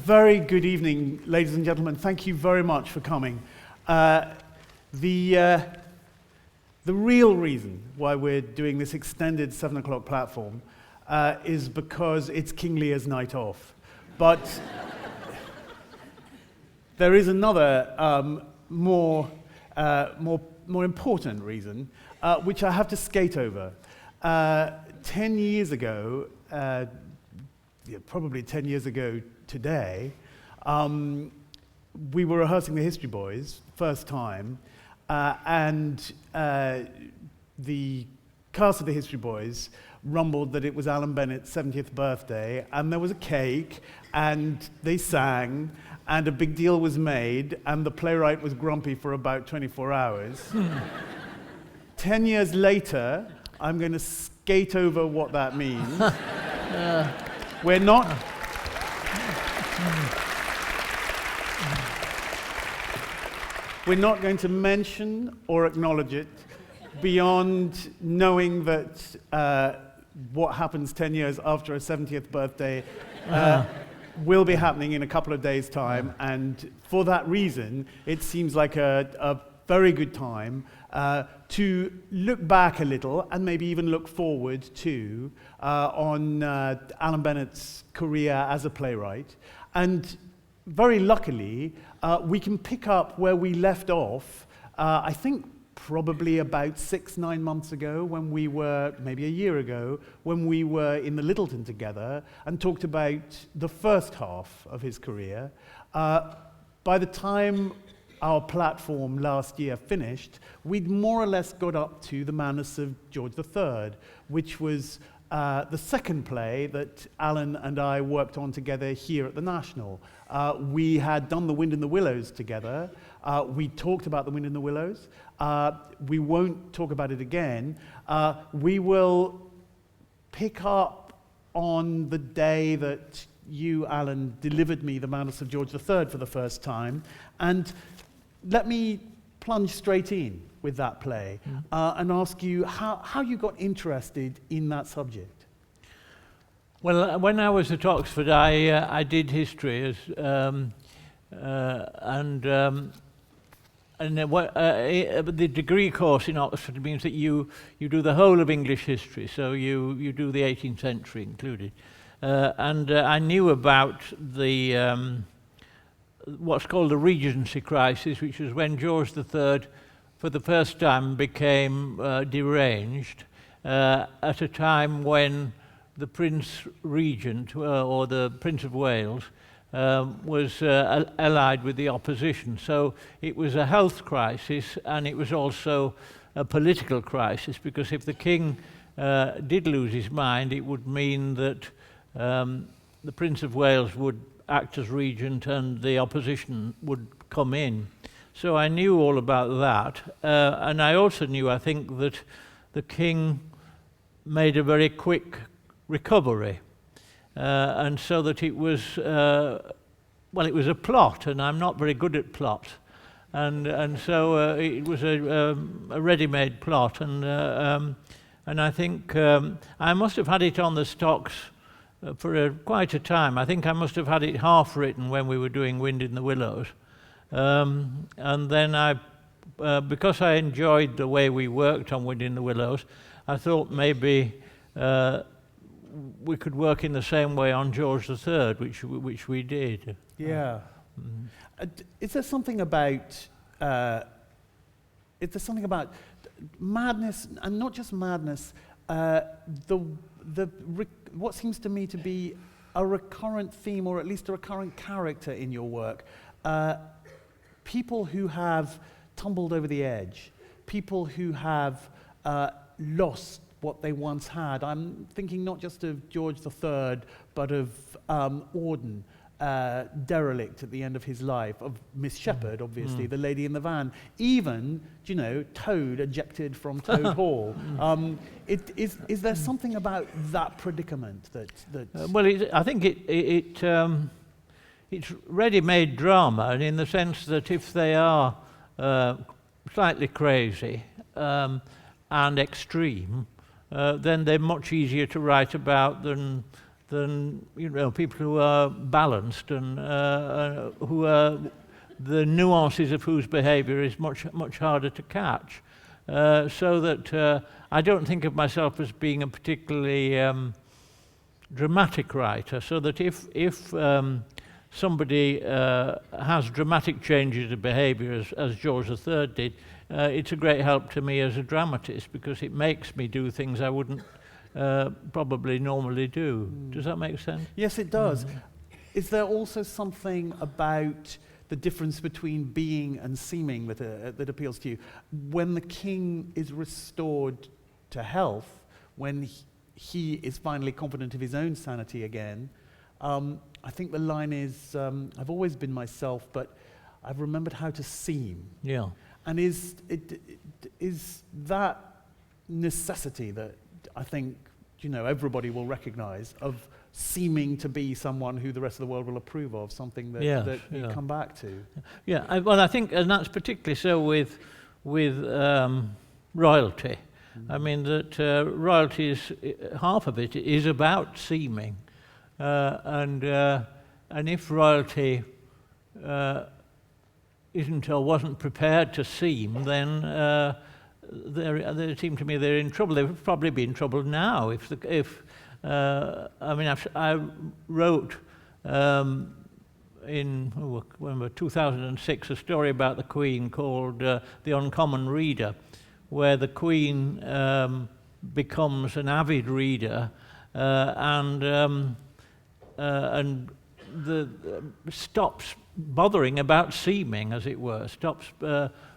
Very good evening, ladies and gentlemen. Thank you very much for coming. The real reason why we're doing this extended 7 o'clock platform is because it's King Lear's night off. But there is another more important reason, which I have to skate over. 10 years ago, probably 10 years ago today, we were rehearsing the History Boys, first time, and the cast of the History Boys rumbled that it was Alan Bennett's 70th birthday, and there was a cake, and they sang, and a big deal was made, and the playwright was grumpy for about 24 hours. 10 years later, I'm going to skate over what that means. We're not going to mention or acknowledge it beyond knowing that what happens 10 years after a 70th birthday will be happening in a couple of days' time, and for that reason, it seems like a very good time to look back a little and maybe even look forward to on Alan Bennett's career as a playwright. And very luckily, we can pick up where we left off, I think probably about 6-9 months ago, when we were, maybe a year ago, when we were in the Littleton together and talked about the first half of his career. By the time our platform last year finished, we'd more or less got up to The Madness of George III, which was the second play that Alan and I worked on together here at the National. We had done The Wind in the Willows together. We talked about The Wind in the Willows. We won't talk about it again. We will pick up on the day that you, Alan, delivered me The Madness of George III for the first time. And let me plunge straight in with that play and ask you how you got interested in that subject. Well, when I was at Oxford, I did history as, the degree course in Oxford means that you do the whole of English history, so you do the 18th century included. And I knew about the what's called the Regency crisis, which was when George III, for the first time, became deranged at a time when the Prince Regent, or the Prince of Wales, was allied with the opposition. So it was a health crisis, and it was also a political crisis, because if the king did lose his mind, it would mean that the Prince of Wales would act as regent and the opposition would come in. So I knew all about that, and I also knew, I think, that the king made a very quick recovery, and so that it was, it was a plot, and I'm not very good at plot, and so it was a ready-made plot, and I think I must have had it on the stocks for quite a time. I think I must have had it half written when we were doing Wind in the Willows. And then because I enjoyed the way we worked on Wind in the Willows, I thought maybe we could work in the same way on George III, which we did. Yeah. Is there something about madness, and not just madness, what seems to me to be a recurrent theme, or at least a recurrent character in your work? People who have tumbled over the edge, people who have lost what they once had. I'm thinking not just of George III, but of Auden, derelict at the end of his life, of Miss Shepherd, obviously, the lady in the van, even, Toad ejected from Toad Hall. Is there something about that predicament that? I think it's ready-made drama, and in the sense that if they are slightly crazy and extreme, then they're much easier to write about than people who are balanced and who are the nuances of whose behaviour is much harder to catch. So that I don't think of myself as being a particularly dramatic writer. So that if somebody has dramatic changes of behaviour, as George III did, it's a great help to me as a dramatist, because it makes me do things I wouldn't probably normally do. Does that make sense? Yes, it does. Is there also something about the difference between being and seeming that appeals to you? When the king is restored to health, when he is finally confident of his own sanity again, I think the line is, I've always been myself, but I've remembered how to seem. Yeah. And is that necessity that I think everybody will recognise, of seeming to be someone who the rest of the world will approve of, something that you come back to? Yeah, I think, and that's particularly so with royalty. I mean that royalty is, half of it is about seeming, and if royalty isn't or wasn't prepared to seem, then they seem to me they're in trouble. They would probably be in trouble now I wrote in 2006 a story about the Queen called The Uncommon Reader, where the Queen becomes an avid reader and stops bothering about seeming, as it were, stops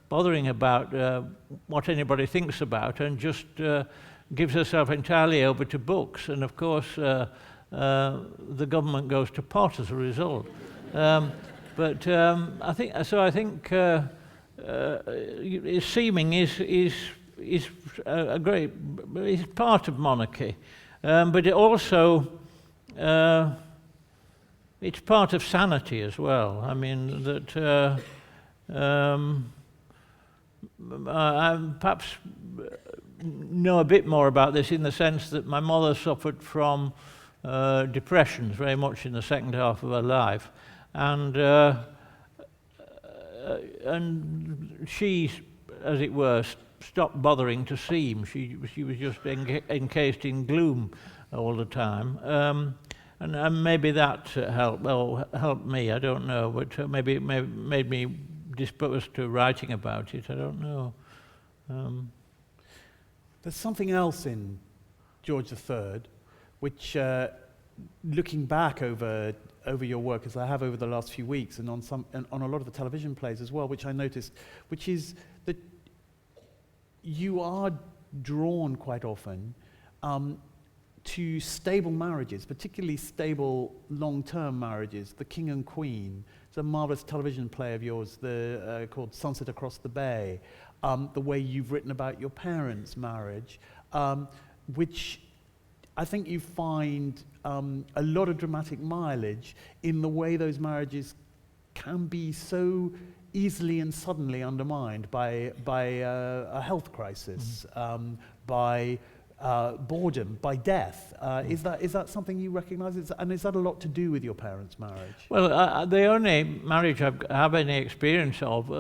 bothering about what anybody thinks about, and just gives herself entirely over to books. And of course, the government goes to pot as a result. But I think seeming is a great, is part of monarchy, but it also it's part of sanity as well. I mean that I perhaps know a bit more about this in the sense that my mother suffered from depressions very much in the second half of her life, and she, as it were, stopped bothering to seem. She was just encased in gloom all the time. And maybe that helped me, I don't know, but maybe it made me disposed to writing about it, I don't know. There's something else in George III, which, looking back over your work, as I have over the last few weeks, and on a lot of the television plays as well, which I noticed, which is that you are drawn quite often to stable marriages, particularly stable long-term marriages. The King and Queen, it's a marvelous television play of yours called Sunset Across the Bay. The way you've written about your parents' marriage, which I think you find a lot of dramatic mileage in the way those marriages can be so easily and suddenly undermined by a health crisis, by boredom, by death. Is that something you recognise? And is that a lot to do with your parents' marriage? Well, the only marriage I have any experience of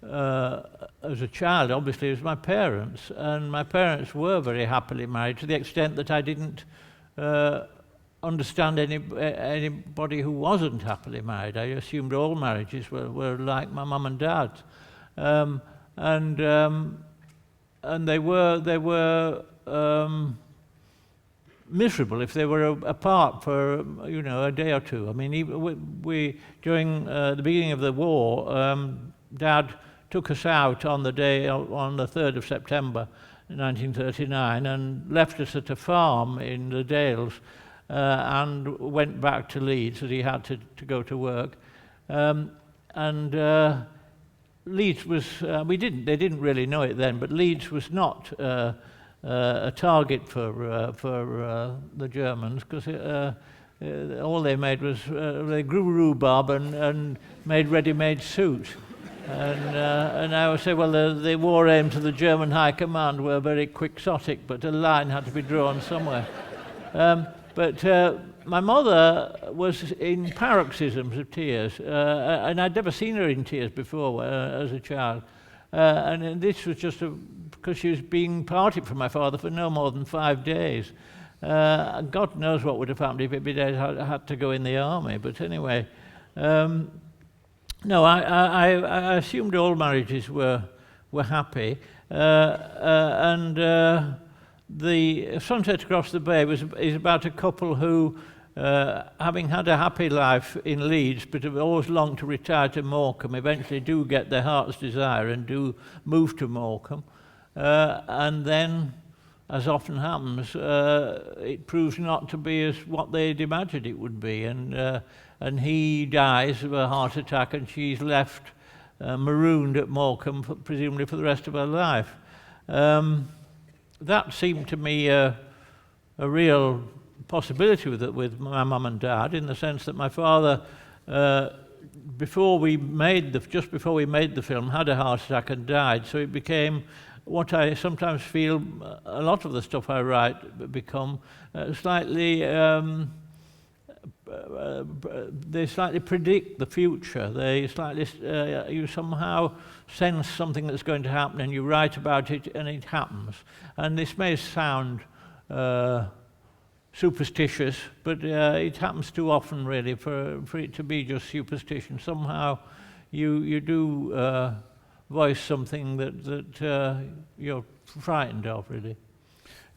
as a child, obviously, was my parents. And my parents were very happily married, to the extent that I didn't understand anybody who wasn't happily married. I assumed all marriages were like my mum and dad's. And they were miserable if they were apart for a day or two. I mean, we during the beginning of the war, Dad took us out on the 3rd of September 1939 and left us at a farm in the Dales and went back to Leeds, as he had to go to work. Leeds was, they didn't really know it then, but Leeds was not a target for the Germans, because all they made was, they grew rhubarb and made ready-made suits. And I always say, well, the war aims of the German High Command were very quixotic, but a line had to be drawn somewhere. But my mother was in paroxysms of tears, and I'd never seen her in tears before as a child. And this was just because she was being parted from my father for no more than 5 days. God knows what would have happened if it had to go in the army. But anyway, no, I assumed all marriages were happy, and the Sunset Across the Bay is about a couple who, having had a happy life in Leeds, but have always longed to retire to Morecambe, eventually do get their heart's desire and do move to Morecambe, and then, as often happens, it proves not to be as what they'd imagined it would be, and he dies of a heart attack, and she's left marooned at Morecambe, presumably for the rest of her life. That seemed to me a real possibility with my mum and dad, in the sense that my father, just before we made the film, had a heart attack and died. So it became what I sometimes feel a lot of the stuff I write become slightly. They slightly predict the future. They slightly, you somehow sense something that's going to happen, and you write about it, and it happens. And this may sound superstitious, but it happens too often, really, for it to be just superstition. Somehow, you do voice something that you're frightened of, really.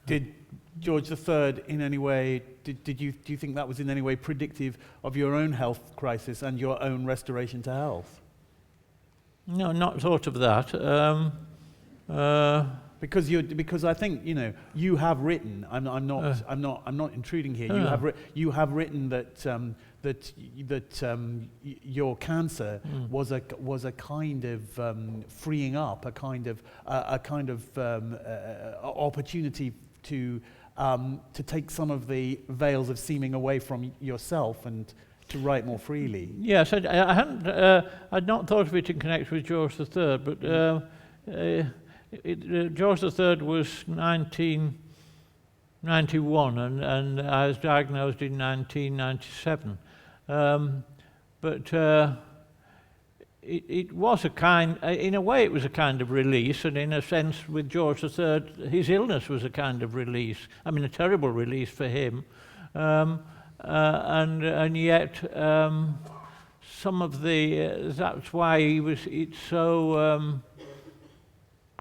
Did George III in any way, do you think that was in any way predictive of your own health crisis and your own restoration to health? No, not thought of that. Because I think you have written. I'm not intruding here. You have written that your cancer was a kind of freeing up, a kind of opportunity to take some of the veils of seeming away from yourself and to write more freely. Yes, I hadn't. I'd not thought of it in connection with George III, but George III was 1991, and I was diagnosed in 1997. But it was in a way, it was a kind of release, and in a sense, with George III, his illness was a kind of release. I mean, a terrible release for him, and yet some of that's why it's so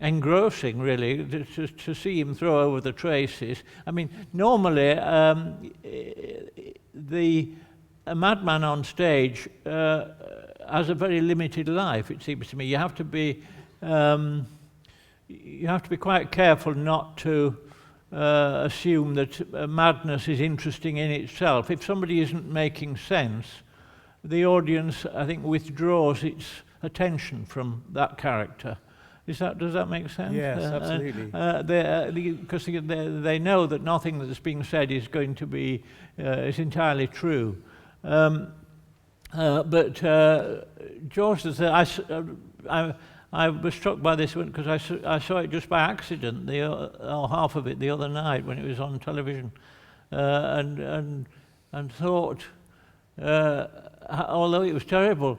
engrossing, really, to see him throw over the traces. I mean, normally a madman on stage has a very limited life, it seems to me. You have to be quite careful not to assume that madness is interesting in itself. If somebody isn't making sense, the audience, I think, withdraws its attention from that character. Does that make sense? Yes, absolutely. Because they know that nothing that's being said is going to be is entirely true. But George III, I was struck by this one because I saw it just by accident, or half of it, the other night when it was on television, and thought, although it was terrible,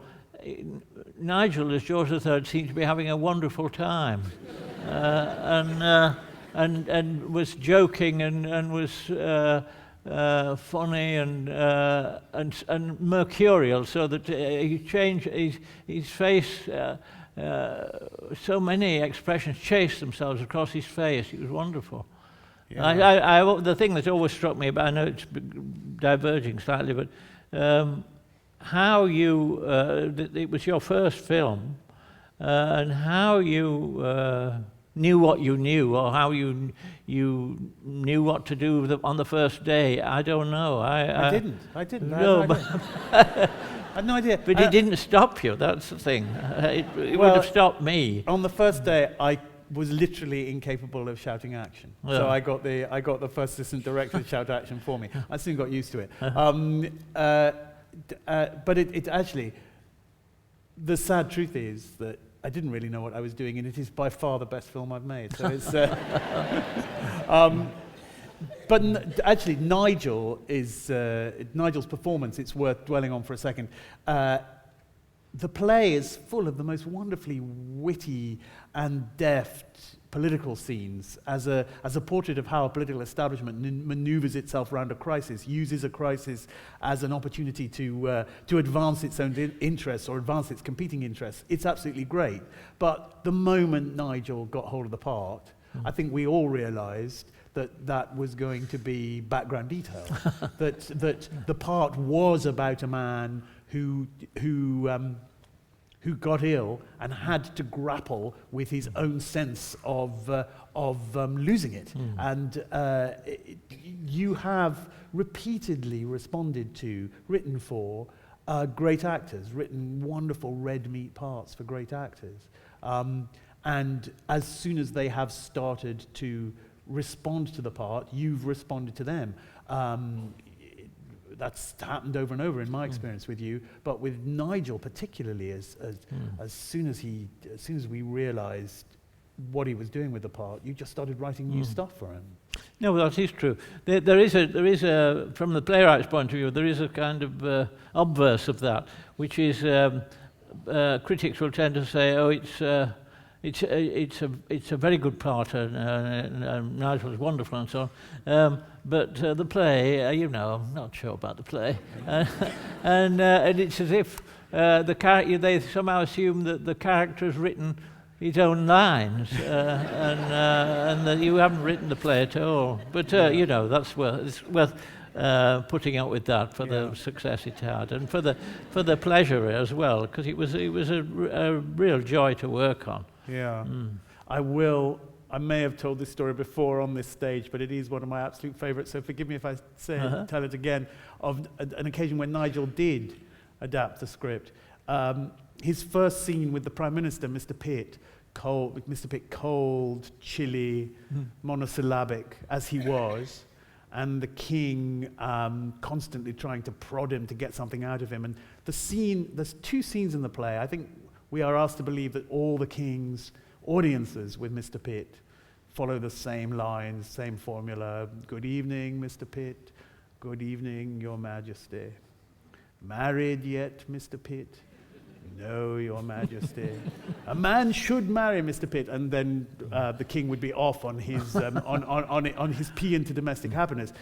Nigel, as George III, seemed to be having a wonderful time, and was joking and was funny and mercurial, so that he changed his face. So many expressions chased themselves across his face. It was wonderful. Yeah. The thing that always struck me, but I know it's diverging slightly, but how you, it was your first film, and how you knew what you knew, or how you knew what to do on the first day. I don't know. I didn't. No, I had no idea. But it didn't stop you, that's the thing. It would have stopped me. On the first day, I was literally incapable of shouting action. Yeah. So I got the first assistant director to shout action for me. I soon got used to it. But it actually, the sad truth is that I didn't really know what I was doing, and it is by far the best film I've made. So it's, but actually, Nigel's performance. It's worth dwelling on for a second. The play is full of the most wonderfully witty and deft political scenes as a portrait of how a political establishment maneuvers itself around a crisis, uses a crisis as an opportunity to advance its own interests or advance its competing interests. It's absolutely great. But the moment Nigel got hold of the part, I think we all realized that was going to be background detail, that the part was about a man who got ill and had to grapple with his own sense of losing it. And you have repeatedly responded to, written for, great actors, written wonderful red meat parts for great actors. And as soon as they have started to respond to the part, you've responded to them. That's happened over and over in my experience with you, but with Nigel particularly, as soon as we realised what he was doing with the part, you just started writing new stuff for him. No, that is true. There is a from the playwright's point of view, there is a kind of obverse of that, which is critics will tend to say, oh, it's a very good part, and Nigel's wonderful and so on. But the play, I'm not sure about the play, and it's as if they somehow assume that the character has written his own lines, and that you haven't written the play at all. But that's it's worth putting up with that for the success it had, and for the pleasure as well, because it was a real joy to work on. Yeah, I may have told this story before on this stage, but it is one of my absolute favourites, so forgive me if I tell it again, of an occasion when Nigel did adapt the script. His first scene with the Prime Minister, Mr. Pitt, cold, chilly, monosyllabic, as he was, and the King constantly trying to prod him to get something out of him. And there's two scenes in the play. I think we are asked to believe that all the King's audiences with Mr. Pitt follow the same lines, same formula. Good evening, Mr. Pitt. Good evening, Your Majesty. Married yet, Mr. Pitt? No, Your Majesty. A man should marry, Mr. Pitt, and then the King would be off on his on his paean to domestic happiness.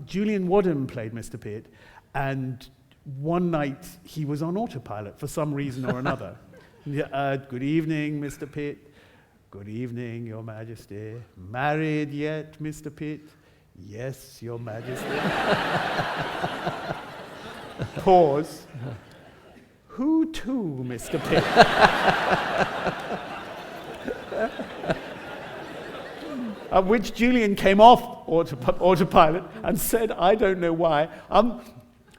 Julian Wadham played Mr. Pitt, and one night he was on autopilot for some reason or another. Good evening, Mr. Pitt. Good evening, Your Majesty. Married yet, Mr. Pitt? Yes, Your Majesty. Pause. Who to, Mr. Pitt? At which Julian came off autopilot and said, I don't know why,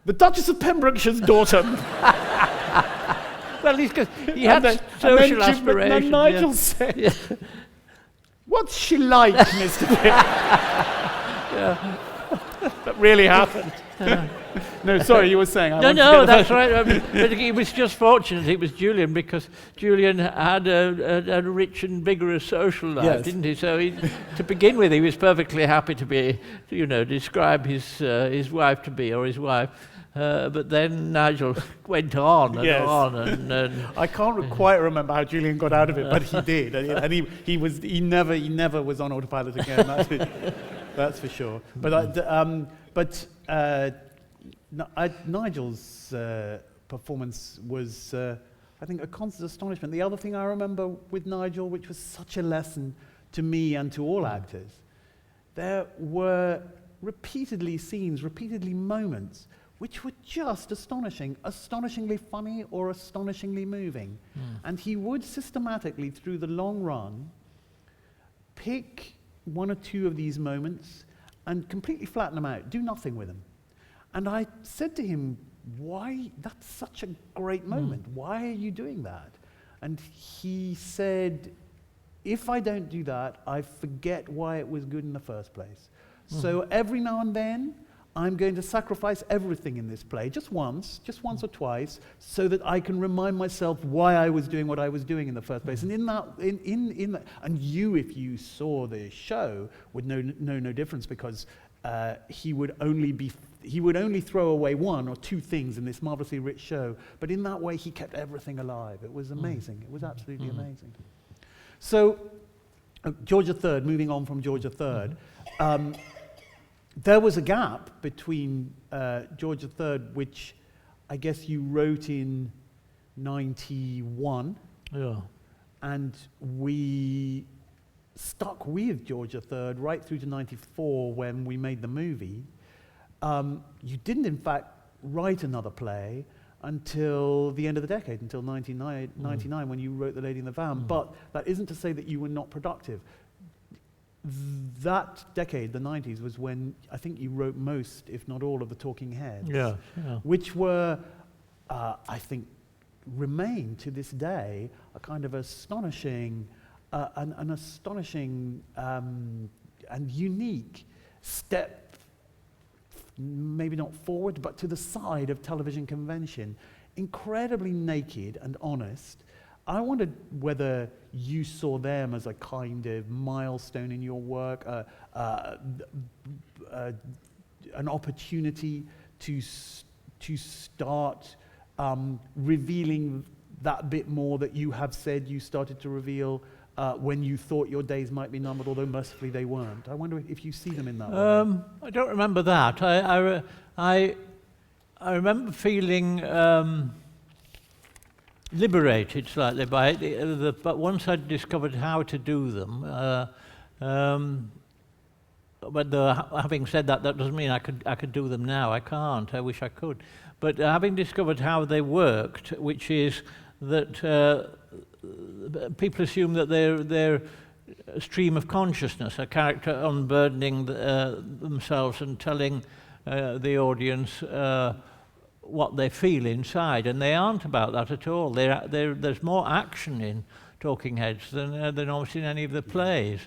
the Duchess of Pembrokeshire's daughter. Well, he had social aspirations. And then Nigel said, what's she like, Mr. Pitt? That really happened. No, sorry, you were saying. No, that's right. I mean, but it was just fortunate it was Julian, because Julian had a rich and vigorous social life, didn't he? So to begin with, he was perfectly happy to be, describe his wife to be, or his wife. But then Nigel went on and on, and I can't quite remember how Julian got out of it, but he did, and he never was on autopilot again. That's for sure. But Nigel's performance was, I think, a constant astonishment. The other thing I remember with Nigel, which was such a lesson to me and to all actors, there were repeatedly moments which were just astonishingly funny or astonishingly moving. And he would systematically, through the long run, pick one or two of these moments and completely flatten them out, do nothing with them. And I said to him, why? That's such a great moment. Why are you doing that? And he said, if I don't do that, I forget why it was good in the first place. So every now and then, I'm going to sacrifice everything in this play, just once or twice, so that I can remind myself why I was doing what I was doing in the first place. And in that, and you, if you saw the show, would know no difference, because he would only throw away one or two things in this marvelously rich show. But in that way, he kept everything alive. It was amazing. It was absolutely amazing. So, George III, moving on from George III, there was a gap between George III, which I guess you wrote in 91, and we stuck with George III right through to 94 when we made the movie. You didn't, in fact, write another play until the end of the decade, until 1999, when you wrote The Lady in the Van. But that isn't to say that you were not productive. That decade, the 90s, was when I think you wrote most, if not all, of the Talking Heads, which were, I think, remain to this day a kind of astonishing, an astonishing and unique step, maybe not forward, but to the side of television convention. Incredibly naked and honest. I wondered whether you saw them as a kind of milestone in your work, an opportunity to start revealing that bit more that you have said you started to reveal when you thought your days might be numbered, although mercifully they weren't. I wonder if you see them in that way. I don't remember that. I remember feeling liberated slightly by it, but once I'd discovered how to do them, but having said that, that doesn't mean I could do them now. I can't. I wish I could. But having discovered how they worked, which is that people assume that they're a stream of consciousness, a character unburdening themselves and telling the audience what they feel inside, and they aren't about that at all. There's more action in Talking Heads than almost in any of the plays.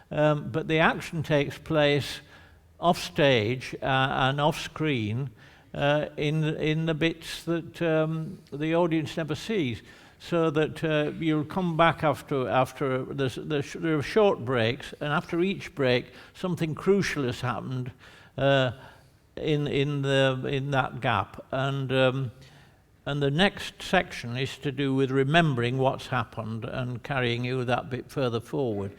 But the action takes place off stage and off screen in the bits that the audience never sees. So that you'll come back after there are short breaks, and after each break, something crucial has happened in that gap, and the next section is to do with remembering what's happened and carrying you that bit further forward.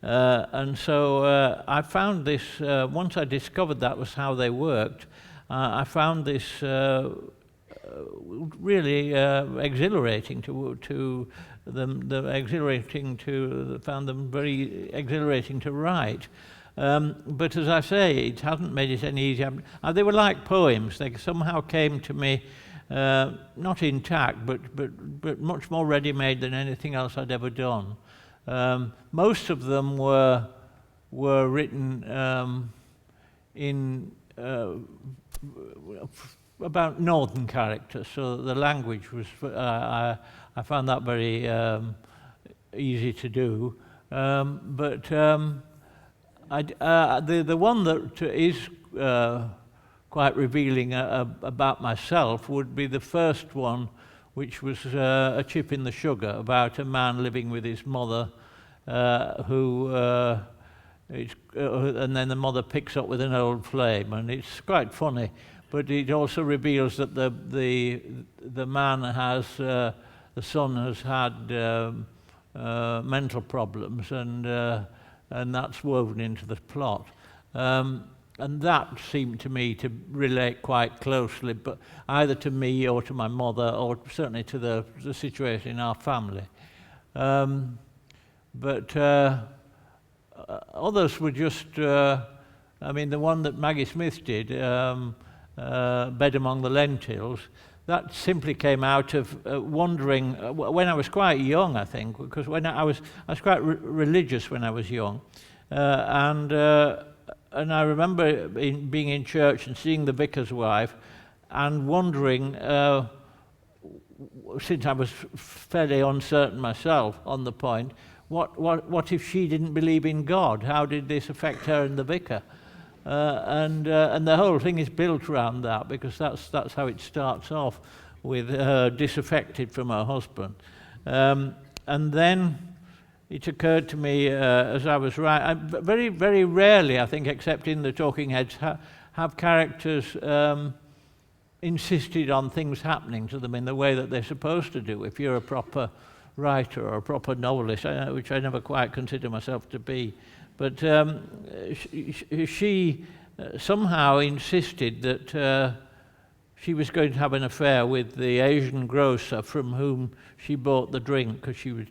And so I found this once I discovered that was how they worked. I found this really exhilarating to them. Found them very exhilarating to write. But as I say, it hasn't made it any easier. They were like poems. They somehow came to me not intact, but much more ready-made than anything else I'd ever done. Most of them were written in about northern characters, so the language was. I found that very easy to do, but the one that is quite revealing about myself would be the first one, which was A Chip in the Sugar, about a man living with his mother, and then the mother picks up with an old flame, and it's quite funny. But it also reveals that the man has the son has had mental problems, and that's woven into the plot. And that seemed to me to relate quite closely, but either to me or to my mother, or certainly to the situation in our family. But others were just, I mean, the one that Maggie Smith did, Bed Among the Lentils, that simply came out of wondering, when I was quite young, I think, because when I was quite religious when I was young. And I remember being in church and seeing the vicar's wife and wondering, since I was fairly uncertain myself on the point, what if she didn't believe in God? How did this affect her and the vicar? and the whole thing is built around that, because that's how it starts off, with her disaffected from her husband. And then it occurred to me as I was writing, very, very rarely, I think, except in the Talking Heads, have characters insisted on things happening to them in the way that they're supposed to do. If you're a proper writer or a proper novelist, which I never quite consider myself to be, but she somehow insisted that she was going to have an affair with the Asian grocer from whom she bought the drink, because she was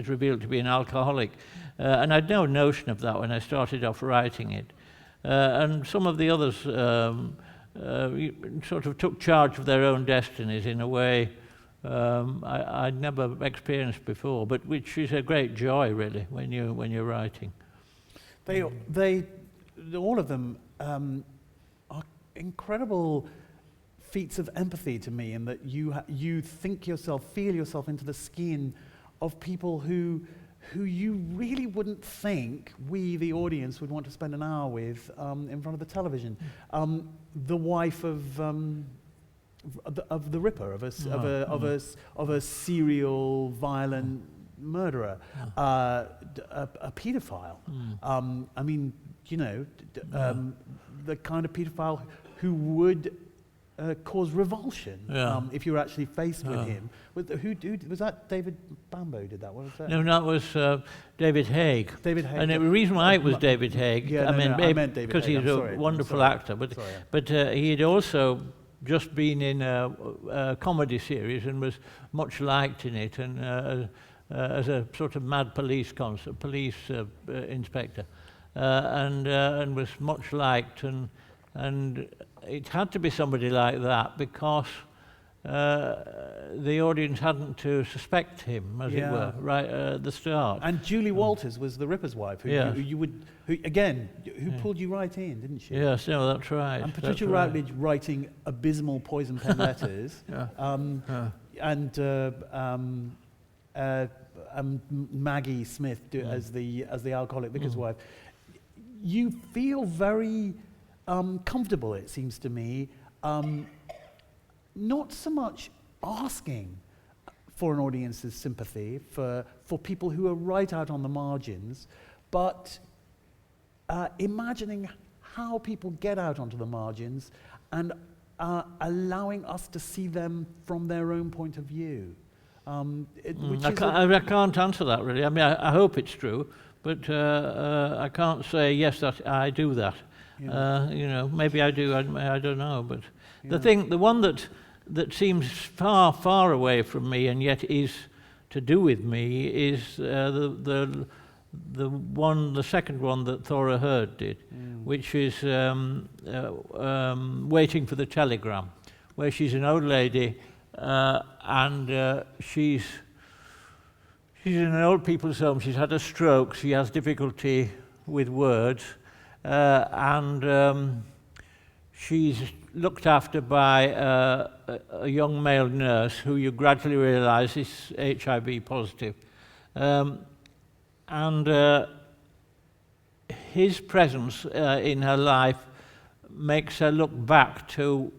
revealed to be an alcoholic. And I'd no notion of that when I started off writing it. And some of the others sort of took charge of their own destinies in a way I'd never experienced before, but which is a great joy, really, when you're writing. All of them are incredible feats of empathy to me, in that you feel yourself into the skin of people who you really wouldn't think we, the audience, would want to spend an hour with in front of the television. The wife of the Ripper, of a serial violent murderer, a paedophile. I mean, the kind of paedophile who would cause revulsion if you were actually faced with him. Was that David Bambo did that? What was that? No, that was David Haig. David Haig. And the reason why it was David Haig, I meant David because Haig. he's a wonderful actor, but he had also just been in a comedy series and was much liked in it, and as a sort of mad police inspector, and was much liked, and it had to be somebody like that, because the audience hadn't to suspect him, as it were, right at the start. And Julie Walters was the Ripper's wife, who pulled you right in, didn't she? Yes, no, that's right. And Patricia Routledge writing abysmal poison pen letters, and Maggie Smith as the alcoholic vicar's wife. You feel very comfortable, it seems to me, not so much asking for an audience's sympathy for people who are right out on the margins, but imagining how people get out onto the margins and allowing us to see them from their own point of view. I can't answer that, really. I mean, I hope it's true, but I can't say, yes, that I do that. Maybe I do, I don't know, but the one that seems far, far away from me and yet is to do with me is the second one that Thora Hird did, which is Waiting for the Telegram, where she's an old lady and she's in an old people's home. She's had a stroke, she has difficulty with words, and she's looked after by a young male nurse who you gradually realise is HIV positive. And his presence in her life makes her look back to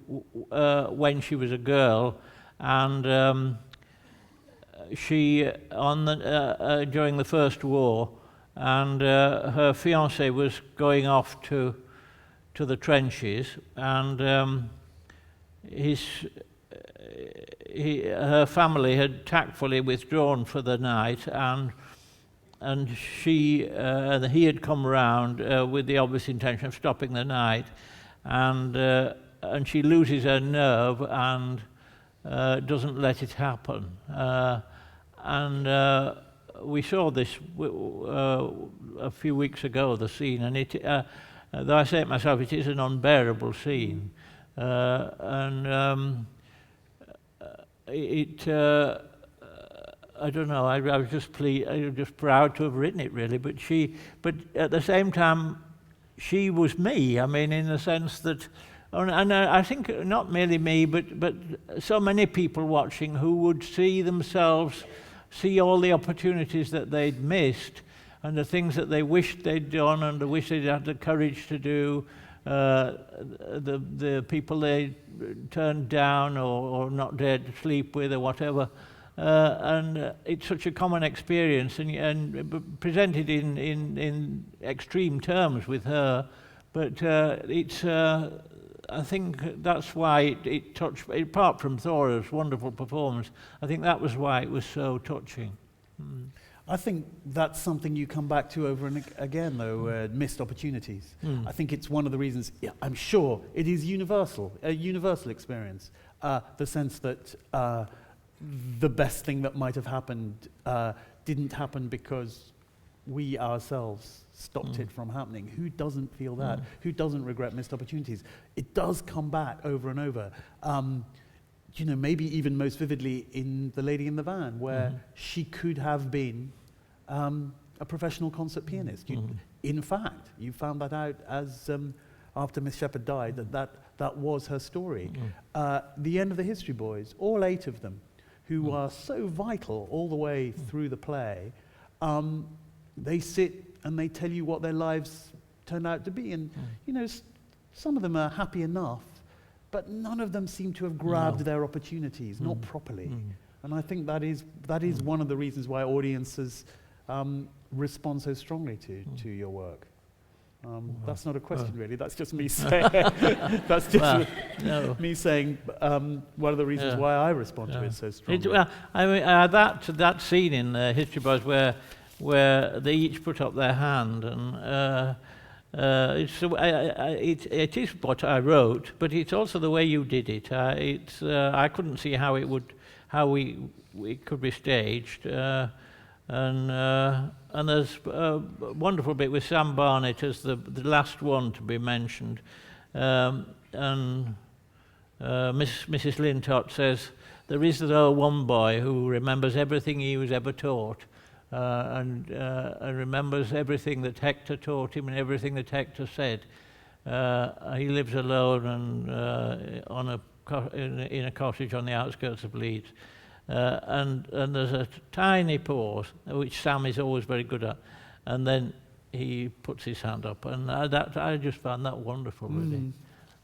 when she was a girl, and she during the First War, and her fiancé was going off to the trenches, and her family had tactfully withdrawn for the night, and he had come round with the obvious intention of stopping the night, and she loses her nerve and doesn't let it happen. And we saw this a few weeks ago, the scene, and it, though I say it myself, it is an unbearable scene. I don't know, I was just proud to have written it, really, but at the same time, she was me. I mean, in the sense that, and I think not merely me, but so many people watching who would see all the opportunities that they'd missed, and the things that they wished they'd done and they wished they'd had the courage to do, the people they turned down or not dared to sleep with or whatever. And it's such a common experience and presented in extreme terms with her, but I think that's why it touched, apart from Thora's wonderful performance, I think that was why it was so touching. I think that's something you come back to over and again, though, missed opportunities. I think it's one of the reasons, I'm sure, it is universal, a universal experience, the sense that the best thing that might have happened didn't happen because we ourselves stopped it from happening. Who doesn't feel that? Who doesn't regret missed opportunities? It does come back over and over. Maybe even most vividly in The Lady in the Van, where she could have been a professional concert pianist. In fact, you found that out as after Miss Shepherd died, that was her story. The end of the History Boys, all 8 of them, who are so vital all the way through the play, they sit and they tell you what their lives turned out to be. And, some of them are happy enough, but none of them seem to have grabbed their opportunities, not properly. And I think that is one of the reasons why audiences respond so strongly to your work. That's not a question, really. That's just me saying. That's just me saying one of the reasons why I respond to it so strongly. That scene in History Boys where they each put up their hand, and it is what I wrote, but it's also the way you did it. I couldn't see how it could be staged. And there's a wonderful bit with Sam Barnett as the last one to be mentioned. Mrs. Lintott says, there is though one boy who remembers everything he was ever taught, and remembers everything that Hector taught him and everything that Hector said. He lives alone and in a cottage on the outskirts of Leeds. And there's a tiny pause, which Sam is always very good at, and then he puts his hand up, and I just found that wonderful, really.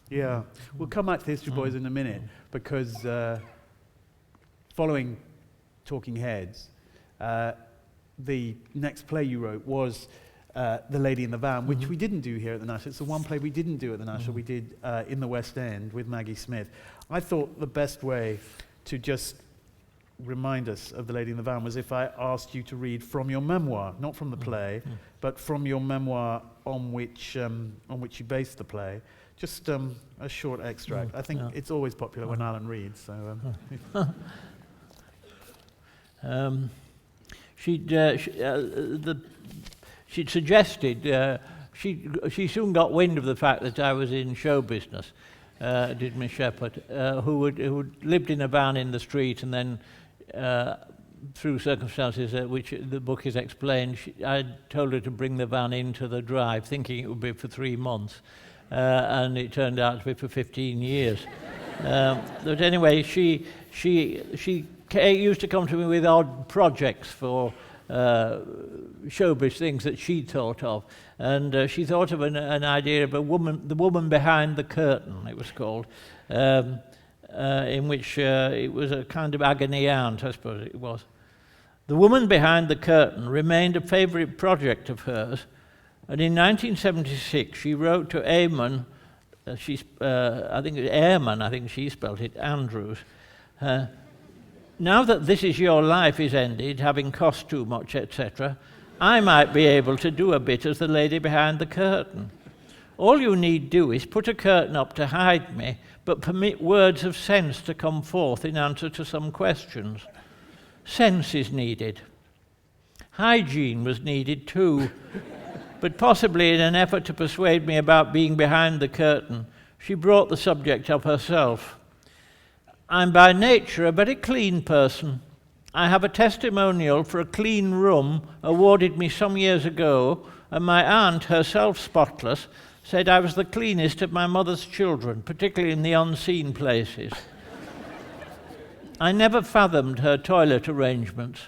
Yeah, we'll come back to History Boys in a minute, because following Talking Heads, the next play you wrote was The Lady in the Van, which we didn't do here at the National. It's the one play we didn't do at the National. We did in the West End with Maggie Smith. I thought the best way to just remind us of The Lady in the Van was if I asked you to read from your memoir, not from the play, but from your memoir on which you based the play. Just a short extract. I think it's always popular when Alan reads. So she'd suggested she soon got wind of the fact that I was in show business. Did Miss Shepherd, who had lived in a van in the street, and then through circumstances which the book is explained, I told her to bring the van into the drive, thinking it would be for 3 months, and it turned out to be for 15 years. But anyway, she used to come to me with odd projects for showbiz things that she'd thought of, and she thought of an idea of the woman behind the curtain, it was called, in which it was a kind of agony aunt, I suppose it was. The woman behind the curtain remained a favourite project of hers, and in 1976 she wrote to Eamon, I think she spelled it, Andrews, now that This Is Your Life is ended, having cost too much, etc., I might be able to do a bit as the lady behind the curtain. All you need do is put a curtain up to hide me, but permit words of sense to come forth in answer to some questions. Sense is needed. Hygiene was needed too, but possibly in an effort to persuade me about being behind the curtain, she brought the subject up herself. I'm by nature a very clean person. I have a testimonial for a clean room awarded me some years ago, and my aunt, herself spotless, said I was the cleanest of my mother's children, particularly in the unseen places. I never fathomed her toilet arrangements.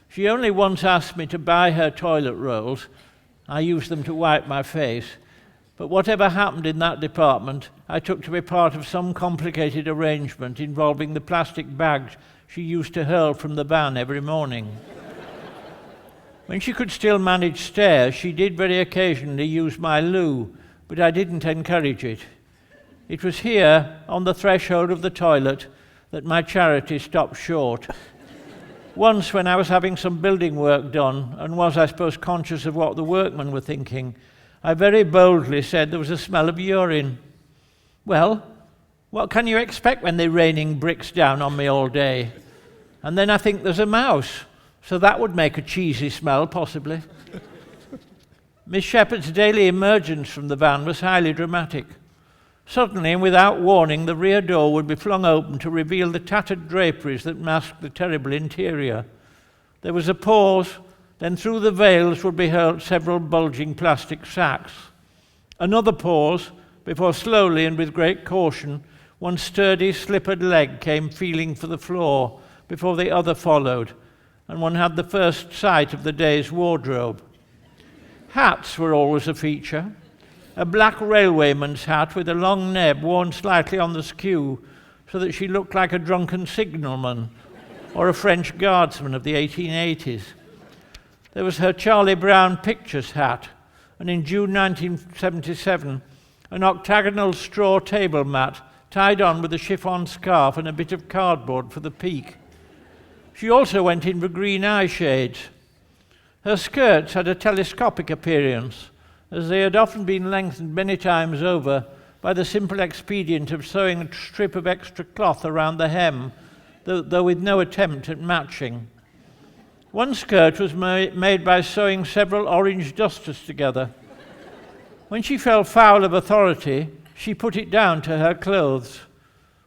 She only once asked me to buy her toilet rolls. I used them to wipe my face. But whatever happened in that department, I took to be part of some complicated arrangement involving the plastic bags she used to hurl from the van every morning. When she could still manage stairs, she did very occasionally use my loo, but I didn't encourage it. It was here, on the threshold of the toilet, that my charity stopped short. Once, when I was having some building work done, and was, I suppose, conscious of what the workmen were thinking, I very boldly said there was a smell of urine. Well, what can you expect when they're raining bricks down on me all day? And then I think there's a mouse, so that would make a cheesy smell, possibly. Miss Shepherd's daily emergence from the van was highly dramatic. Suddenly, and without warning, the rear door would be flung open to reveal the tattered draperies that masked the terrible interior. There was a pause, then through the veils would be hurled several bulging plastic sacks. Another pause, before slowly and with great caution, one sturdy, slippered leg came feeling for the floor, before the other followed, and one had the first sight of the day's wardrobe. Hats were always a feature. A black railwayman's hat with a long neb worn slightly on the skew so that she looked like a drunken signalman or a French guardsman of the 1880s. There was her Charlie Brown Pictures hat, and in June 1977, an octagonal straw table mat tied on with a chiffon scarf and a bit of cardboard for the peak. She also went in for green eye shades. Her skirts had a telescopic appearance, as they had often been lengthened many times over by the simple expedient of sewing a strip of extra cloth around the hem, though with no attempt at matching. One skirt was made by sewing several orange dusters together. When she fell foul of authority, she put it down to her clothes.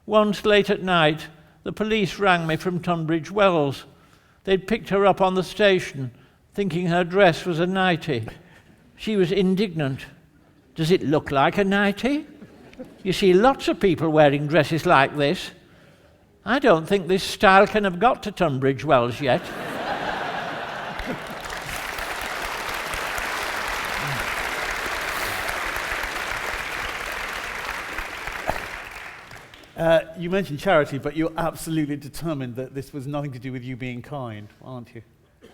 Once, late at night, the police rang me from Tunbridge Wells. They'd picked her up on the station, thinking her dress was a nightie. She was indignant. Does it look like a nightie? You see lots of people wearing dresses like this. I don't think this style can have got to Tunbridge Wells yet. You mentioned charity, but you're absolutely determined that this was nothing to do with you being kind, aren't you?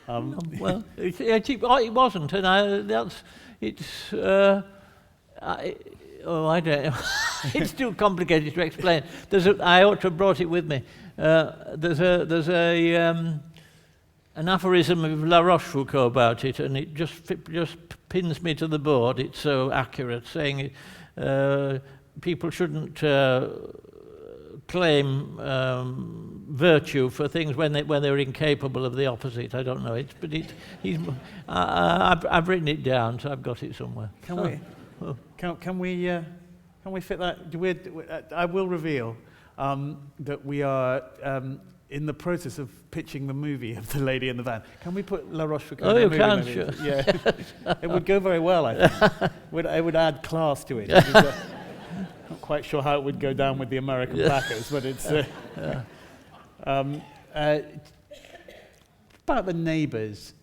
Well, it wasn't, and I don't know. It's too complicated to explain. I ought to have brought it with me. There's an aphorism of La Rochefoucauld about it, and it just pins me to the board. It's so accurate, saying people shouldn't claim virtue for things when they're incapable of the opposite. I don't know it, but I've written it down, so I've got it somewhere. Can we fit that? I will reveal that we are in the process of pitching the movie of The Lady in the Van. Can we put La Rochefoucauld? Oh, you can, movie? sure. Yeah, it would go very well. I think it would add class to it. Not quite sure how it would go down with the American backers, but it's. About the neighbours,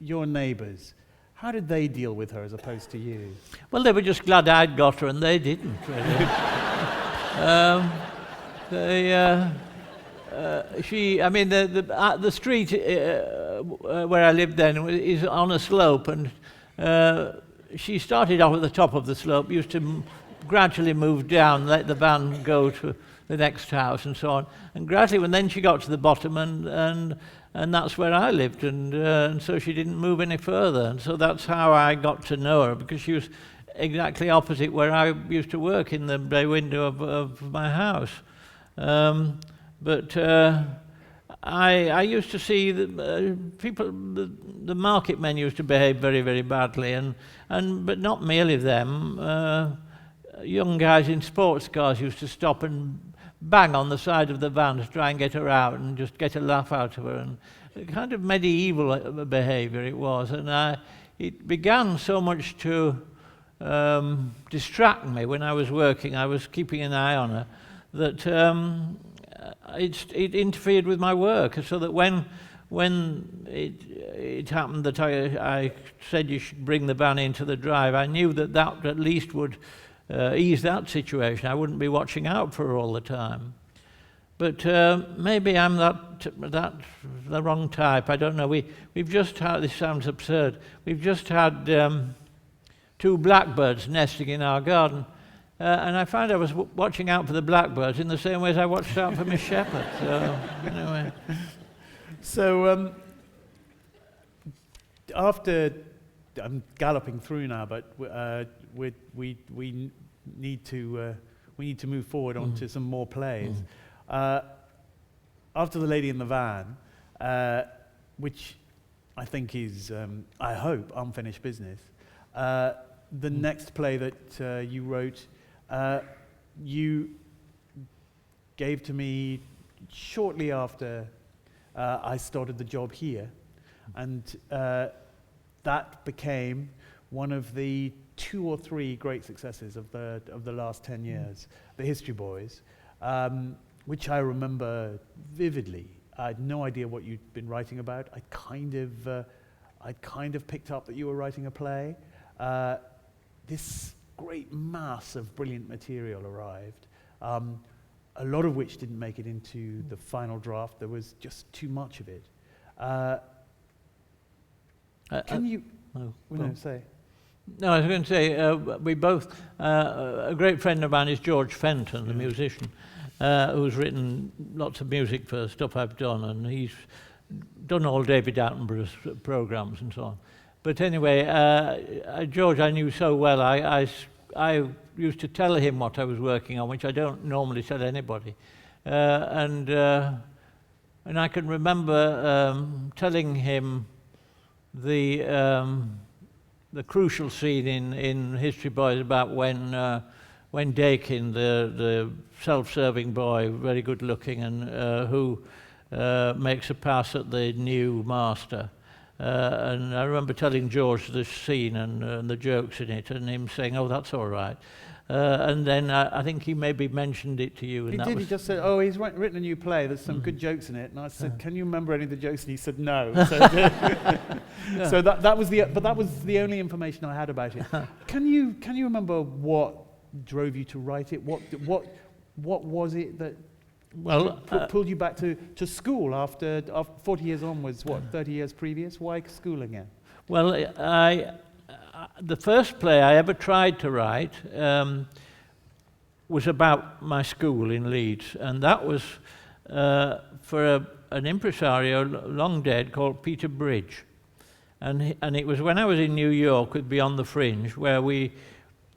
your neighbours. How did they deal with her as opposed to you? Well, they were just glad I'd got her, and they didn't. Really. The street where I lived then is on a slope, and she started off at the top of the slope, used to gradually move down, let the van go to the next house and so on. And gradually, then she got to the bottom, and that's where I lived, and so she didn't move any further. And so that's how I got to know her, because she was exactly opposite where I used to work, in the bay window of my house. I used to see that people, the market men used to behave very, very badly, but not merely them. Young guys in sports cars used to stop and bang on the side of the van to try and get her out and just get a laugh out of her. And kind of medieval behaviour it was. And it began so much to distract me when I was working. I was keeping an eye on her, that it interfered with my work. So that when when it happened that I said you should bring the van into the drive, I knew that at least would ease that situation. I wouldn't be watching out for her all the time. But maybe I'm the wrong type. I don't know. We've just had, this sounds absurd, we've just had 2 blackbirds nesting in our garden. And I found I was watching out for the blackbirds in the same way as I watched out for Miss Shepherd. So, anyway. So, after, I'm galloping through now, but we need to move forward onto some more plays. After The Lady in the Van, which I think is, I hope, unfinished business, the next play that you wrote, you gave to me shortly after I started the job here, and that became one of the 2 or 3 great successes of the last 10 years, The History Boys, which I remember vividly. I had no idea what you'd been writing about. I'd kind of picked up that you were writing a play. This great mass of brilliant material arrived, a lot of which didn't make it into the final draft. There was just too much of it. Can you say? No, I was going to say, we both, a great friend of mine is George Fenton, the musician, who's written lots of music for stuff I've done, and he's done all David Attenborough's programs and so on. But anyway, George I knew so well, I used to tell him what I was working on, which I don't normally tell anybody. And I can remember telling him the crucial scene in History Boys about when Dakin, the self-serving boy, very good looking, and who makes a pass at the new master. And I remember telling George this scene and the jokes in it, and him saying, "Oh, that's all right." And then I think he maybe mentioned it to you. And he that did. Was he just said, "Oh, he's written a new play. There's some good jokes in it." And I said, "Can you remember any of the jokes?" And he said, "No." So, so that was the only information I had about it. Can you remember what drove you to write it? What was it that pulled you back to school after 40 years on was what, 30 years previous? Why school again? Well, the first play I ever tried to write was about my school in Leeds, and that was for an impresario long dead called Peter Bridge. And it was when I was in New York with Beyond the Fringe, where we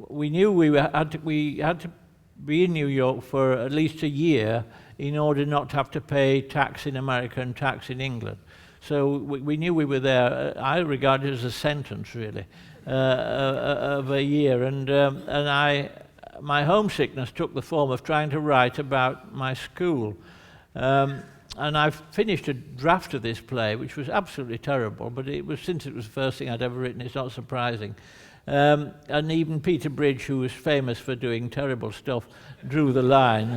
knew we had to be in New York for at least a year in order not to have to pay tax in America and tax in England. So we knew we were there. I regard it as a sentence, really, of a year. And my homesickness took the form of trying to write about my school. And I've finished a draft of this play, which was absolutely terrible, but since it was the first thing I'd ever written, it's not surprising. And even Peter Bridge, who was famous for doing terrible stuff, drew the line.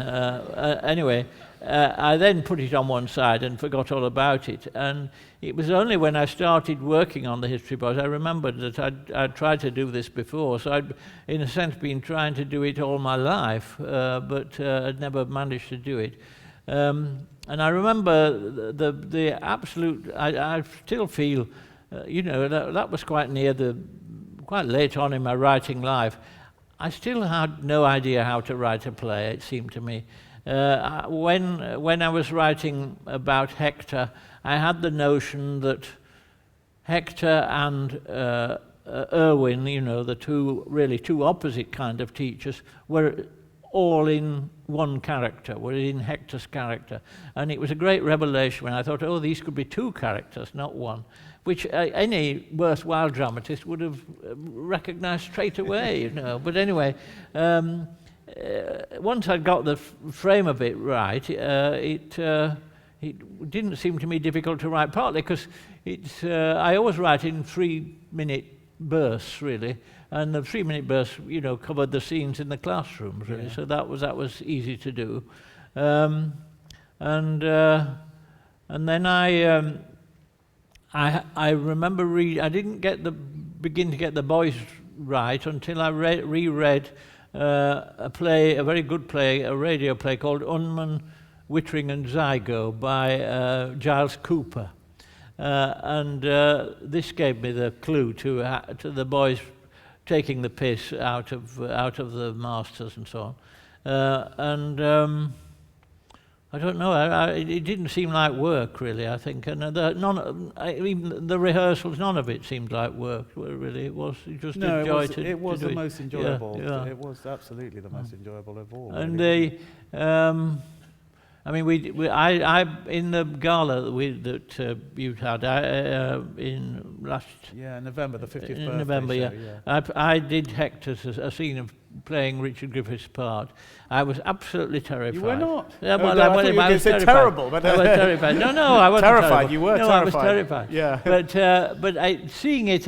Anyway, I then put it on one side and forgot all about it. And it was only when I started working on the History Boys I remembered that I'd tried to do this before. So I'd, in a sense, been trying to do it all my life, but I'd never managed to do it. And I remember the absolute, I still feel, that was quite late on in my writing life. I still had no idea how to write a play, it seemed to me. When I was writing about Hector, I had the notion that Hector and Irwin, the two opposite kind of teachers, were all in one character, were in Hector's character. And it was a great revelation when I thought, oh, these could be 2 characters, not one, which any worthwhile dramatist would have recognized straight away, But anyway, once I got the frame of it right, it didn't seem to me difficult to write, partly because I always write in 3-minute bursts, really, and the 3-minute bursts, covered the scenes in the classrooms, really. Yeah. So that was easy to do, and then I remember I didn't begin to get the boys right until I reread a very good play, a radio play called Unman, Wittering and Zygo by Giles Cooper. And this gave me the clue to the boys taking the piss out of the masters and so on. I don't know. It didn't seem like work, really. I think, and even the rehearsals, none of it seemed like work. Really, it was just a joy to do it. It was the most enjoyable. Yeah. It was absolutely the most enjoyable of all. And really. I mean, I in the gala that you had in last November, the 50th birthday in November, show, yeah. I did Hector's a scene of playing Richard Griffith's part. I was absolutely terrified. You were not? Yeah, I thought you were going to say terrible. But I was terrified. No, I wasn't terrified. Terrible. You were terrified. terrified. I was terrified. Yeah. But seeing it,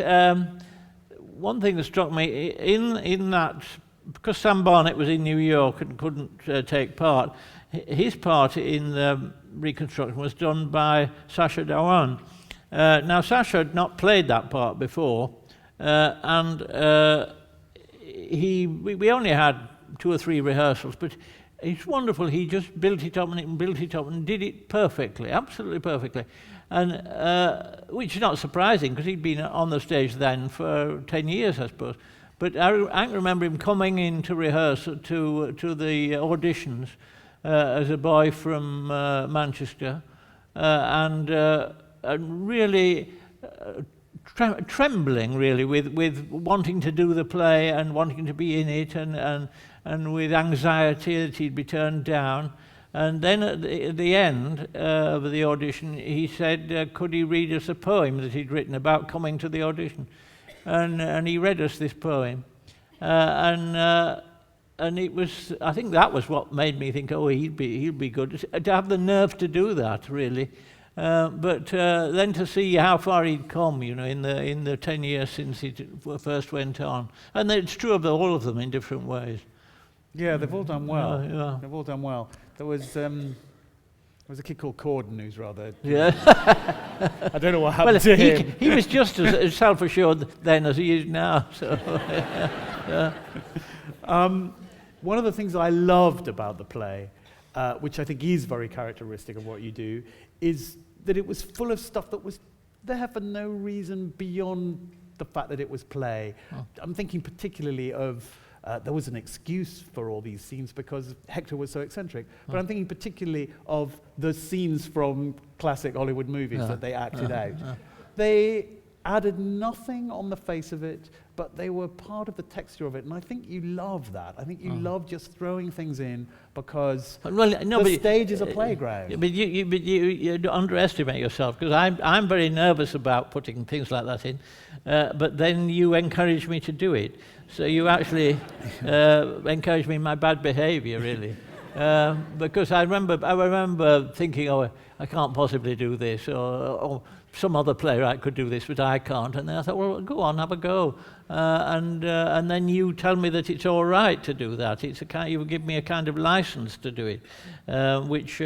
one thing that struck me in that, because Sam Barnett was in New York and couldn't take part, his part in the reconstruction was done by Sacha Dhawan. Now, Sacha had not played that part before, and we only had 2 or 3 rehearsals, but it's wonderful. He just built it up and did it perfectly, absolutely perfectly. And which is not surprising, because he'd been on the stage then for 10 years, I suppose. But I remember him coming in to rehearse to the auditions as a boy from Manchester, and really trembling, really, with wanting to do the play and wanting to be in it, and with anxiety that he'd be turned down. And then at the end of the audition, he said, could he read us a poem that he'd written about coming to the audition? And he read us this poem. And it was, I think that was what made me think, oh, he'd be good. To have the nerve to do that, really. But then to see how far he'd come, in the 10 years since he first went on. And it's true of all of them in different ways. Yeah, they've all done well. Yeah. They've all done well. There was a kid called Corden who's rather... Yeah. I don't know what happened to him. He was just as self-assured then as he is now. So, yeah. One of the things I loved about the play, which I think is very characteristic of what you do, is that it was full of stuff that was there for no reason beyond the fact that it was play. Oh. I'm thinking particularly of, there was an excuse for all these scenes because Hector was so eccentric, but I'm thinking particularly of the scenes from classic Hollywood movies that they acted out. They added nothing on the face of it, but they were part of the texture of it, and I think you love that. I think you love just throwing things in because the stage is a playground. But you underestimate yourself, because I'm very nervous about putting things like that in, but then you encourage me to do it. So you actually encourage me in my bad behaviour, really. Because I remember thinking, oh, I can't possibly do this, or some other playwright could do this, but I can't. And then I thought, well, go on, have a go. And then you tell me that it's all right to do that. You give me a kind of license to do it, which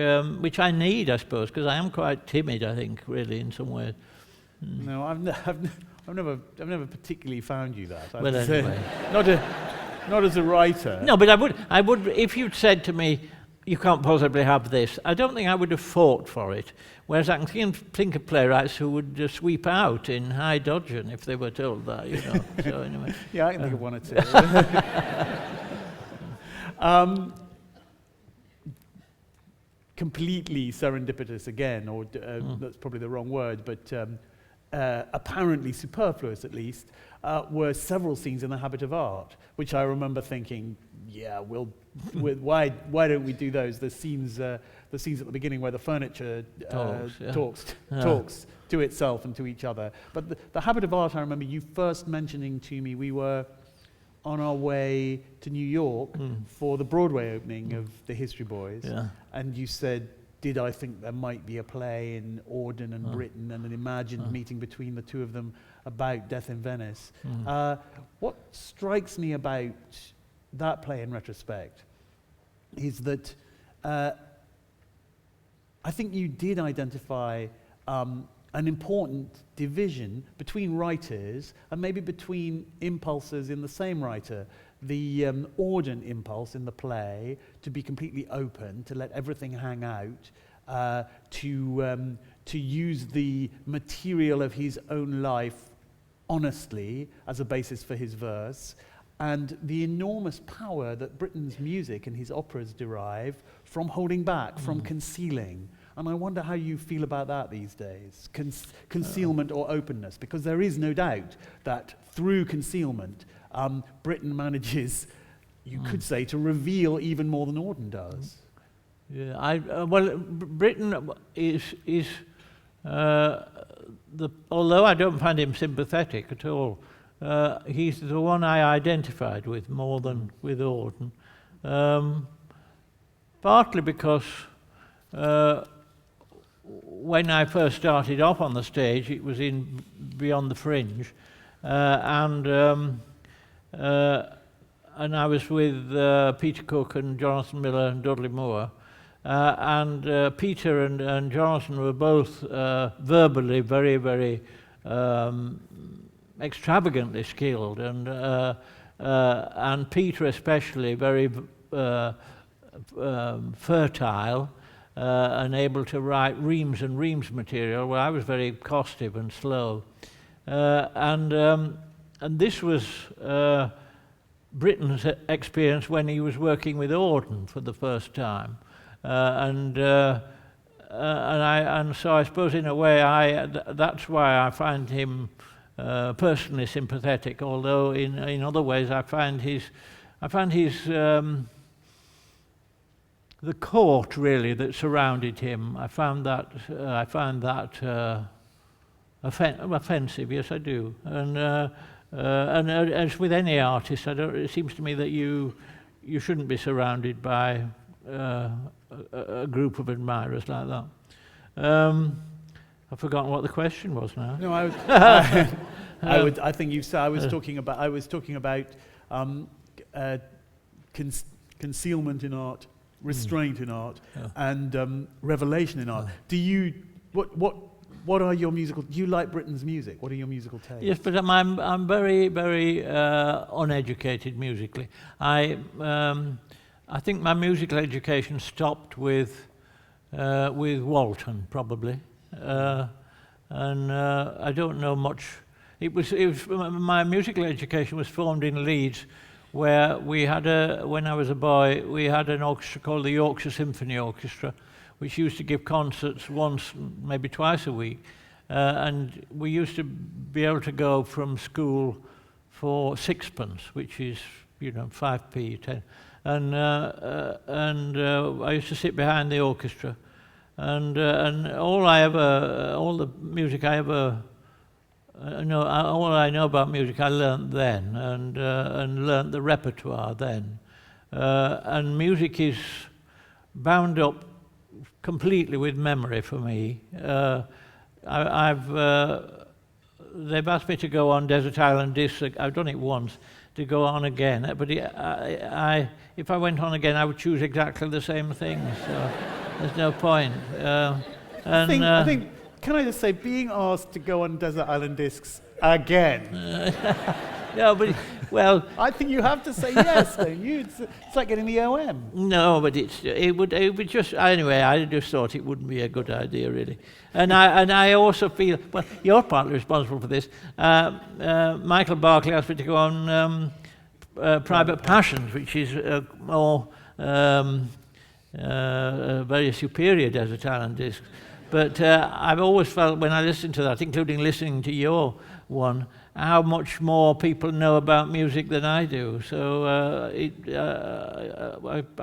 I need, I suppose, because I am quite timid, I think, really, in some ways. No, I've never particularly found you that. Well, anyway. Not as a writer. No, but I would, if you'd said to me, you can't possibly have this, I don't think I would have fought for it. Whereas I can think of playwrights who would sweep out in high dudgeon if they were told that, So anyway. Yeah, I can think of one or two. Completely serendipitous again, or that's probably the wrong word, but apparently superfluous at least, were several scenes in The Habit of Art, which I remember thinking, yeah, why don't we do those? The scenes at the beginning where the furniture talks to itself and to each other. But the Habit of Art, I remember you first mentioning to me, we were on our way to New York for the Broadway opening of The History Boys, and you said, did I think there might be a play in Auden and Britain and an imagined meeting between the two of them about Death in Venice? What strikes me about that play in retrospect is that I think you did identify an important division between writers and maybe between impulses in the same writer. The ardent impulse in the play to be completely open, to let everything hang out, to use the material of his own life honestly as a basis for his verse, and the enormous power that Britten's music and his operas derive from holding back, from concealing. And I wonder how you feel about that these days, concealment or openness, because there is no doubt that through concealment, Britten manages, you could say, to reveal even more than Auden does. Yeah, Britten is although I don't find him sympathetic at all, he's the one I identified with more than with Auden. Partly because when I first started off on the stage, it was in Beyond the Fringe, and I was with Peter Cook and Jonathan Miller and Dudley Moore, and Peter and Jonathan were both verbally very, very extravagantly skilled, and Peter especially very fertile and able to write reams and reams of material, where I was very costive and slow. And this was Britten's experience when he was working with Auden for the first time. And so I suppose in a way that's why I find him personally sympathetic, although in other ways I find his the court really that surrounded him, I find that offensive. Yes, I do. And as with any artist, it seems to me that you shouldn't be surrounded by a group of admirers like that. I've forgotten what the question was now. No, I think you said I was talking about concealment in art, restraint in art, and revelation in art. Do you what are your musical? Do you like Britten's music? What are your musical tastes? Yes, but I'm very, very uneducated musically. I think my musical education stopped with Walton probably, and I don't know much. It was my musical education was formed in Leeds, where we had when I was a boy, we had an orchestra called the Yorkshire Symphony Orchestra, which used to give concerts once, maybe twice a week, and we used to be able to go from school for sixpence, which is 5p, 10, and I used to sit behind the orchestra, and all the music I ever all I know about music I learnt then, and learnt the repertoire then, and music is bound up completely with memory for me. They've asked me to go on Desert Island Discs. I've done it once, to go on again, but if I went on again, I would choose exactly the same thing, so there's no point. I think, can I just say, being asked to go on Desert Island Discs again? No, but, well... I think you have to say yes, don't you? It's like getting the OM. No, but it would just... Anyway, I just thought it wouldn't be a good idea, really. And I also feel... Well, you're partly responsible for this. Michael Barclay asked me to go on Private Passions, which is more very superior Desert Island Discs. But I've always felt when I listen to that, including listening to your one, how much more people know about music than I do. So I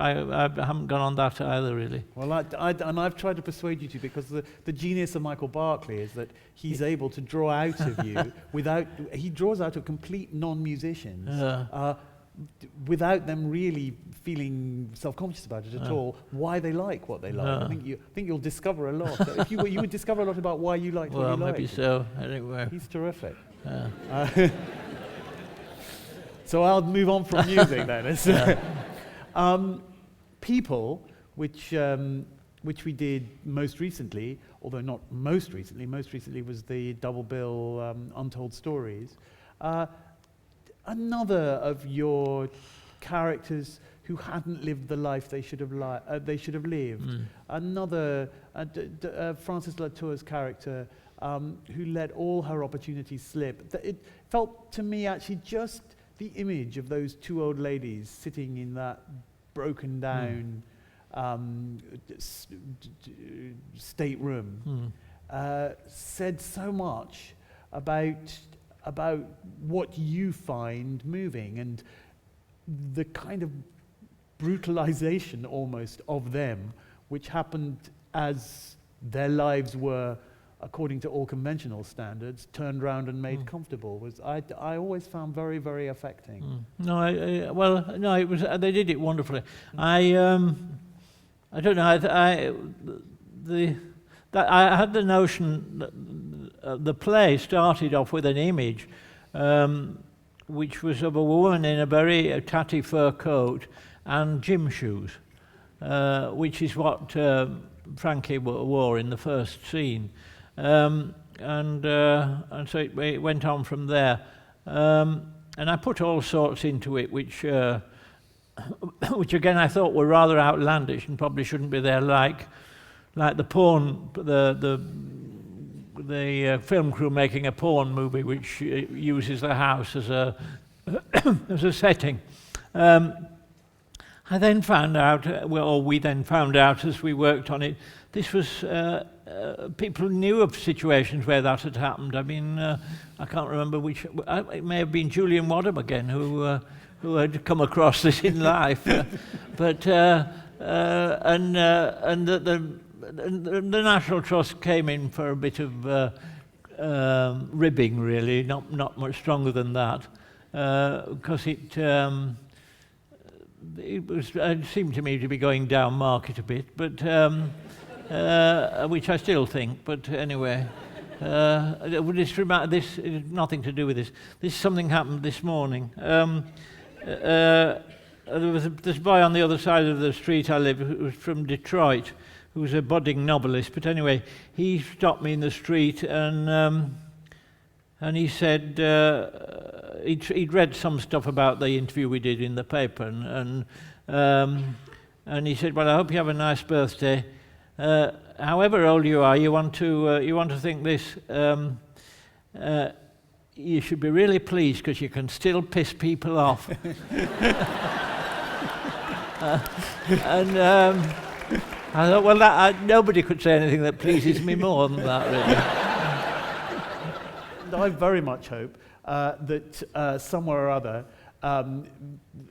haven't gone on that either, really. Well, I've tried to persuade you to, because the genius of Michael Barclay is that he's able to draw out of you he draws out of complete non-musicians. Without them really feeling self-conscious about it at all, why they like what they like. I think you'll discover a lot. If you would discover a lot about why you liked what you liked. Well, maybe so. Anyway. He's terrific. So I'll move on from music then. People, which which we did most recently, although not most recently was the double bill Untold Stories. Another of your characters who hadn't lived the life they should have lived. Another, Frances Latour's character, who let all her opportunities slip. It felt to me actually just the image of those two old ladies sitting in that broken down stateroom said so much about what you find moving and the kind of brutalization almost of them, which happened as their lives were, according to all conventional standards, turned round and made comfortable, was I always found very, very affecting. No, it was. They did it wonderfully. I don't know. I had the notion that the play started off with an image, which was of a woman in a very tatty fur coat and gym shoes, which is what Frankie wore in the first scene. And so it went on from there. And I put all sorts into it, which again I thought were rather outlandish and probably shouldn't be there, like the porn, the film crew making a porn movie which uses the house as a as a setting. I then found out, we then found out as we worked on it, this was, people knew of situations where that had happened. I mean, I can't remember which, it may have been Julian Wadham again who had come across this in life. But the National Trust came in for a bit of ribbing, really, not much stronger than that, because it seemed to me to be going down market a bit, but which I still think. But anyway, this is nothing to do with this. Something happened this morning. There was this boy on the other side of the street I live, who was from Detroit, who was a budding novelist. But anyway, he stopped me in the street and he said he'd read some stuff about the interview we did in the paper, and he said, "Well, I hope you have a nice birthday. However old you are, you want to think this. You should be really pleased because you can still piss people off." And I thought, well, nobody could say anything that pleases me more than that, really. I very much hope that somewhere or other,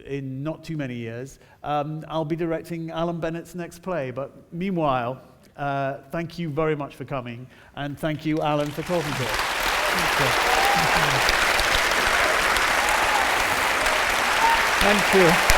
in not too many years, I'll be directing Alan Bennett's next play. But meanwhile, thank you very much for coming, and thank you, Alan, for talking to us. Thank you.